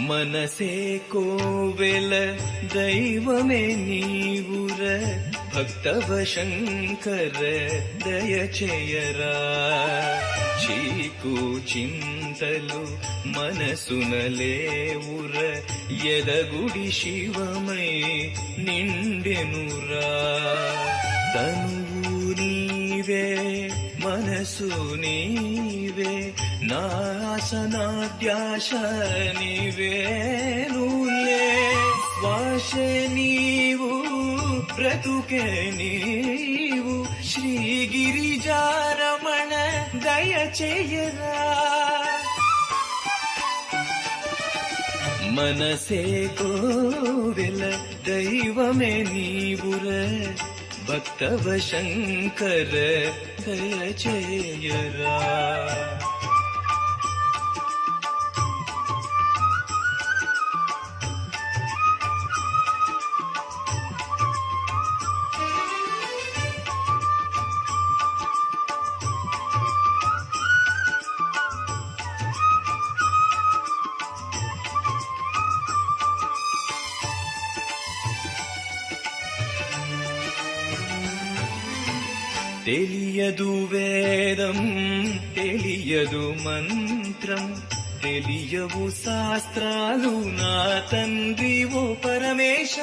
మనసే కోవెల దైవమే నీవుర భక్తవ శంకర దయచేయరా. చీకు చింతలు మనసునలేవుర ఎదగుడి శివమై నిండెనురా. తనువు నీవే మనసు నీవే నాశనాద్యాశ నీవేనులే. శ్వాస నీవు బ్రతుకే నీవు శ్రీగిరిజారమణ దయచేయరా. మనసే కోవెల దైవమే నీవుర భక్తవ శంకర దయచేయరా. తెలియదు వేదం తెలియదు మంత్రం తెలియవు శాస్త్రాలు నా తండ్రి ఓ పరమేశ.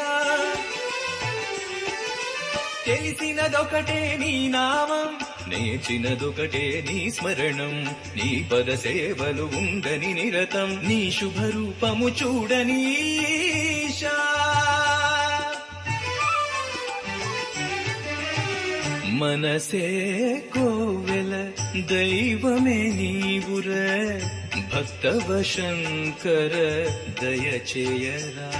తెలిసినదొకటే నీ నామం నేర్చినదొకటే నీ స్మరణం. నీ పద సేవలు ఉండని నిరతం నీ శుభరూపము చూడనీశా. మనసే కోవెల దైవమే నీవుర భక్తవ శంకర దయచేయరా.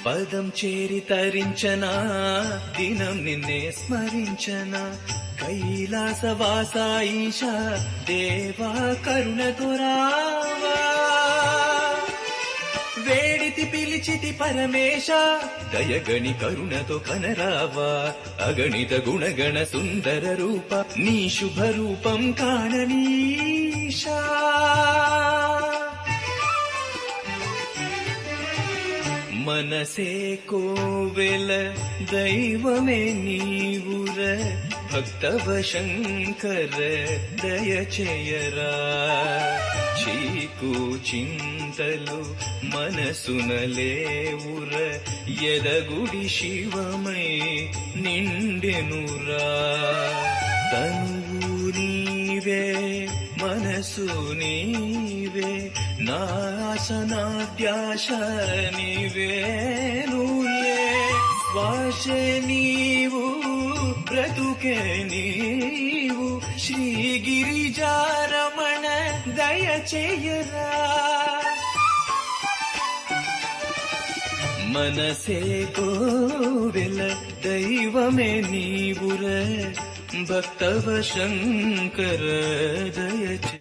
పదం చేరి తరించనా దినం నిన్నే స్మరించనా. కైలాసవాస ఈశ దేవా కరుణతో రావా. వేడితి పిలిచితి పరమేశ దయగణి కరుణతో కనరావా. అగణిత గుణగణ సుందర రూప నీ శుభ రూపం కాణనీశా. మనసే కోవెల దైవమే నీవుర భక్తవ శంకర దయచేయరా. చీకు చింతలు మనసునలేవుర ఎదగుడి శివమై నిండెనురా. తనువు నీవే మనసు నీవే నాశనాద్యాశ నీవేనులే. శ్వాస నీవు బ్రతుకే నీవు శ్రీగిరిజారమణ దయచేయరా. మనసే కోవెల దైవమే నీవుర భక్తవ శంకర దయచే.